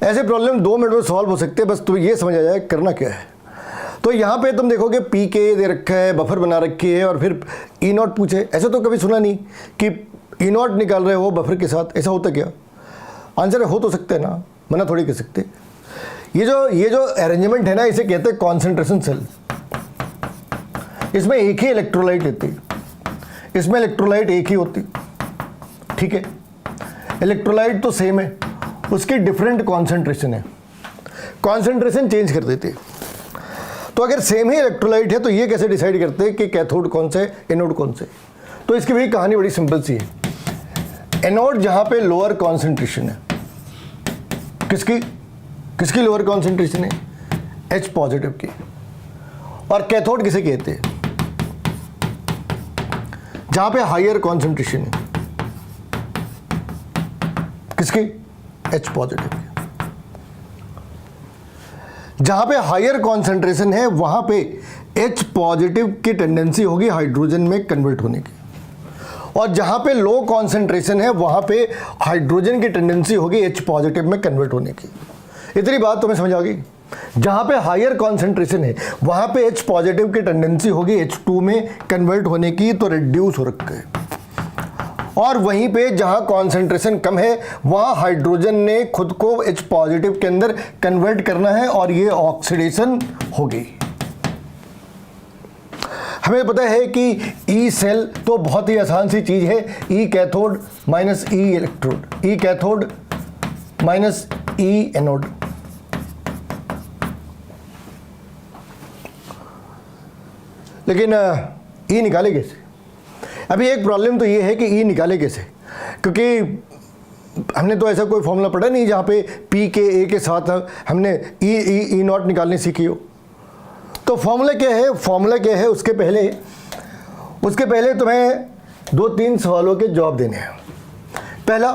ऐसे problem 2 minute में solve हो सकते हैं, बस तुम्हें ये समझ आ जाए करना क्या है। तो यहाँ पे तुम देखोगे पी के दे रखा है, बफर बना रखी है और फिर ई नॉट पूछे। ऐसा तो कभी सुना नहीं कि ई नॉट निकाल रहे हो बफर के साथ, ऐसा होता क्या? आंसर हो तो सकते हैं ना, मना थोड़ी कर सकते। ये जो अरेंजमेंट है ना, इसे कहते हैं कॉन्सेंट्रेशन सेल। इसमें एक ही इलेक्ट्रोलाइट लेती, इसमें इलेक्ट्रोलाइट एक ही होती, ठीक है। इलेक्ट्रोलाइट तो सेम है, उसकी डिफरेंट कॉन्सेंट्रेशन है, कॉन्सेंट्रेशन चेंज कर देती है। तो अगर सेम ही इलेक्ट्रोलाइट है तो ये कैसे डिसाइड करते हैं कि कैथोड कौन सा है, एनोड कौन सा है? तो इसकी भी कहानी बड़ी सिंपल सी है। एनोड जहां पे लोअर कॉन्सेंट्रेशन है, किसकी लोअर कॉन्सेंट्रेशन है? H पॉजिटिव की। और कैथोड किसे कहते हैं? जहां पे हायर कॉन्सेंट्रेशन है, किसकी? H पॉजिटिव की। जहां पे हायर कॉन्सेंट्रेशन है वहां पे H पॉजिटिव की टेंडेंसी होगी हाइड्रोजन में कन्वर्ट होने की, और जहां पे लो कॉन्सेंट्रेशन है वहां पे हाइड्रोजन की टेंडेंसी होगी H पॉजिटिव में कन्वर्ट होने की। इतनी बात तुम्हें समझ आ गई? जहां पे हायर कॉन्सेंट्रेशन है वहां पे H पॉजिटिव की टेंडेंसी होगी H2 में कन्वर्ट होने की, तो रिड्यूस हो रखा है। और वहीं पे जहां कॉन्सेंट्रेशन कम है वहां हाइड्रोजन ने खुद को H पॉजिटिव के अंदर कन्वर्ट करना है और ये ऑक्सीडेशन होगी। हमें पता है कि ई सेल तो बहुत ही आसान सी चीज है, ई कैथोड माइनस ई इलेक्ट्रोड, ई कैथोड माइनस ई एनोड। लेकिन ई निकाले कैसे? अभी एक प्रॉब्लम तो ये है कि ई निकाले कैसे, क्योंकि हमने तो ऐसा कोई फॉर्मूला पढ़ा नहीं जहाँ पे पी के ए के साथ हमने ई नॉट निकालनी सीखी हो। तो फॉर्मूला क्या है उसके पहले तुम्हें 2-3 सवालों के जवाब देने हैं। पहला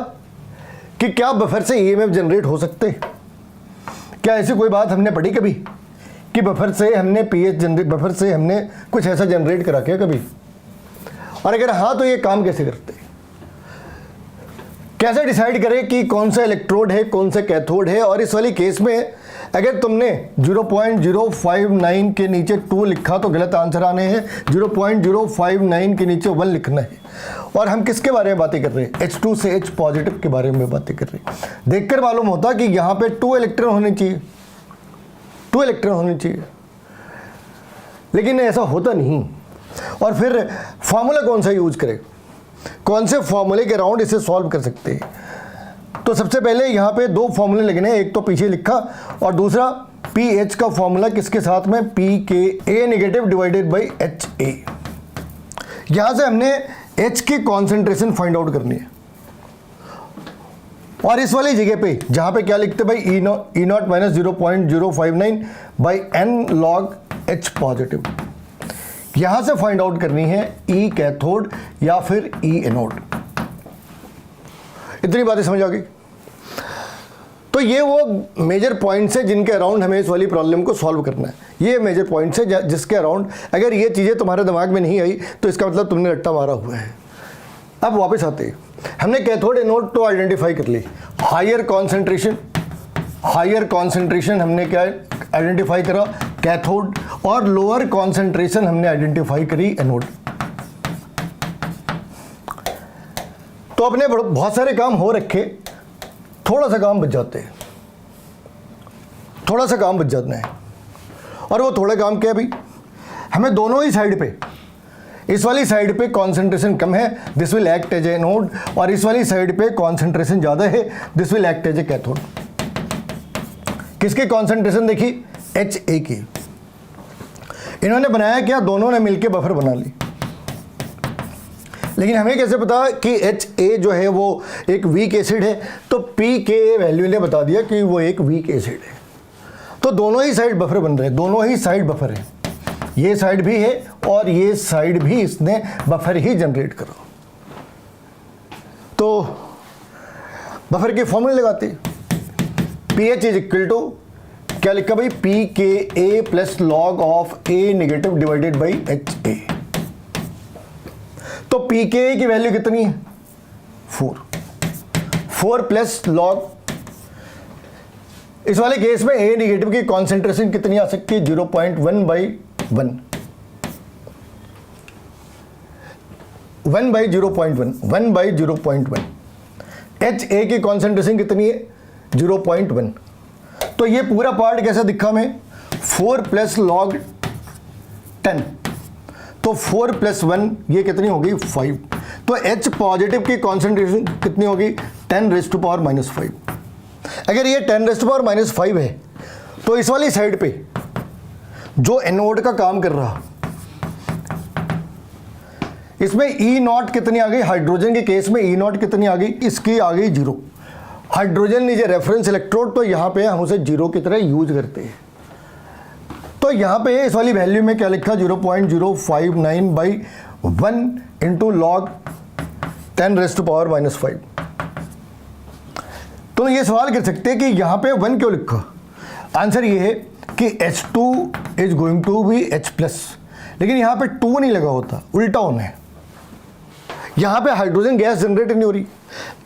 कि क्या बफर से ईएमएफ जनरेट हो सकते? क्या ऐसी कोई बात हमने पढ़ी कभी कि बफर से हमने कुछ ऐसा जनरेट करा क्या कभी? और अगर हाँ तो ये काम कैसे करते? कैसे डिसाइड करें कि कौन सा इलेक्ट्रोड है, कौन सा कैथोड है? और इस वाली केस में अगर तुमने 0.059 के नीचे 2 लिखा तो गलत आंसर आने हैं, 0.059 के नीचे 1 लिखना है। और हम किसके बारे में बातें कर रहे हैं? H2 से H पॉजिटिव के बारे में बातें कर रहे हैं। देखकर मालूम होता कि यहाँ पे 2 इलेक्ट्रॉन होने चाहिए, 2 इलेक्ट्रॉन होने चाहिए, लेकिन ऐसा होता नहीं। और फिर फॉर्मूला कौन सा यूज करें? कौन से फॉर्मूले के अराउंड इसे सॉल्व कर सकते हैं? तो सबसे पहले यहाँ पे 2 फॉर्मूले लगने हैं, एक तो पीछे लिखा और दूसरा पीएच का फॉर्मूला किसके साथ में? P K a negative divided by H A. यहां से हमने एच की कॉन्सेंट्रेशन फाइंड आउट करनी है, और इस वाली जगह पे जहां पे क्या लिखते भाई? E not minus 0.059 by n log H positive. यहां से फाइंड आउट करनी है ई कैथोड या फिर ई एनोड। इतनी बातें समझ आ गई? तो ये वो मेजर पॉइंट्स है जिनके अराउंड हमें इस वाली प्रॉब्लम को सॉल्व करना है। ये मेजर पॉइंट्स है जिसके अराउंड अगर ये चीज़ें तुम्हारे दिमाग में नहीं आई तो इसका मतलब तुमने रट्टा मारा हुआ है। अब वापस आते हैं, हमने कैथोड एनोड तो आइडेंटिफाई कर ली। हायर कॉन्सेंट्रेशन हमने क्या आइडेंटिफाई करा? कैथोड। और लोअर कॉन्सेंट्रेशन हमने आइडेंटिफाई करी एनोड। तो अपने बहुत सारे काम हो रखे, थोड़ा सा काम बच जाते हैं, थोड़ा सा काम बच जाता है। और वो थोड़ा काम क्या है भाई? हमें दोनों ही साइड पे, इस वाली साइड पे कॉन्सेंट्रेशन कम है, this will act as a anode, और इस वाली साइड पे कॉन्सेंट्रेशन ज़्यादा है, this will act as a cathode. किसकी कॉन्सेंट्रेशन देखी? HA की। इन्होंने बनाया क्या? दोनों ने मिलकर बफर बना ली। लेकिन हमें कैसे पता कि HA जो है वो एक वीक एसिड है? तो P के वैल्यू ने बता दिया कि वो एक वीक एसिड है। तो दोनों ही साइड बफर बन रहे हैं, दोनों ही साइड बफर है, ये साइड भी है और ये साइड भी इसने बफर ही जनरेट करा। तो बफर के फॉर्मूले लगाते, pH इज इक्वल टू क्या लिखा भाई? P K a plus log of A negative divided by H A. तो पी के ए की वैल्यू कितनी है? 4 प्लस लॉग इस वाले केस में ए नेगेटिव की कॉन्सेंट्रेशन कितनी आ सकती है? 0.1/1, 1/0.1. एच ए की कॉन्सेंट्रेशन कितनी है? 0.1. तो ये पूरा पार्ट कैसा दिखा मैं? 4 + log 10. तो 4 + 1 ये कितनी होगी? 5. तो H पॉजिटिव की कॉन्सेंट्रेशन कितनी होगी? 10⁻⁻5. अगर ये 10⁻⁻5 है तो इस वाली साइड पे जो एनोड का काम कर रहा, इसमें E0 कितनी आ गई? हाइड्रोजन के केस में E0 कितनी आ गई? इसकी आ गई 0. हाइड्रोजन नीचे रेफरेंस इलेक्ट्रोड, तो यहां पे हम उसे 0 की तरह यूज करते हैं. तो यहां पे इस वाली वैल्यू में क्या लिखा? 0.059/1 × log 10⁻⁻5. तो ये सवाल कर सकते हैं कि यहां पे 1 क्यों लिखा? आंसर ये है कि H2 is going to be H+, लेकिन यहां पे 2 नहीं लगा होता, उल्टा होना है. यहां पे हाइड्रोजन गैस जनरेट नहीं हो रही,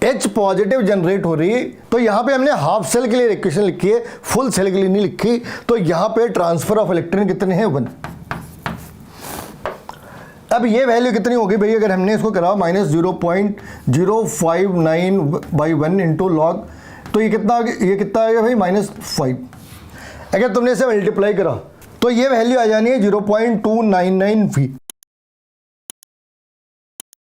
H पॉजिटिव जनरेट हो रही है. तो यहां पे हमने हाफ सेल के लिए इक्वेशन लिखी है, फुल सेल के लिए नहीं लिखी. तो यहां पे ट्रांसफर ऑफ इलेक्ट्रॉन कितने हैं? 1. अब ये वैल्यू कितनी होगी भाई? अगर हमने इसको करा -0.059/1 × log, तो ये कितना आएगा भाई? -5. अगर तुमने इसे मल्टीप्लाई करा तो ये वैल्यू आ जानी है 0.299 फी.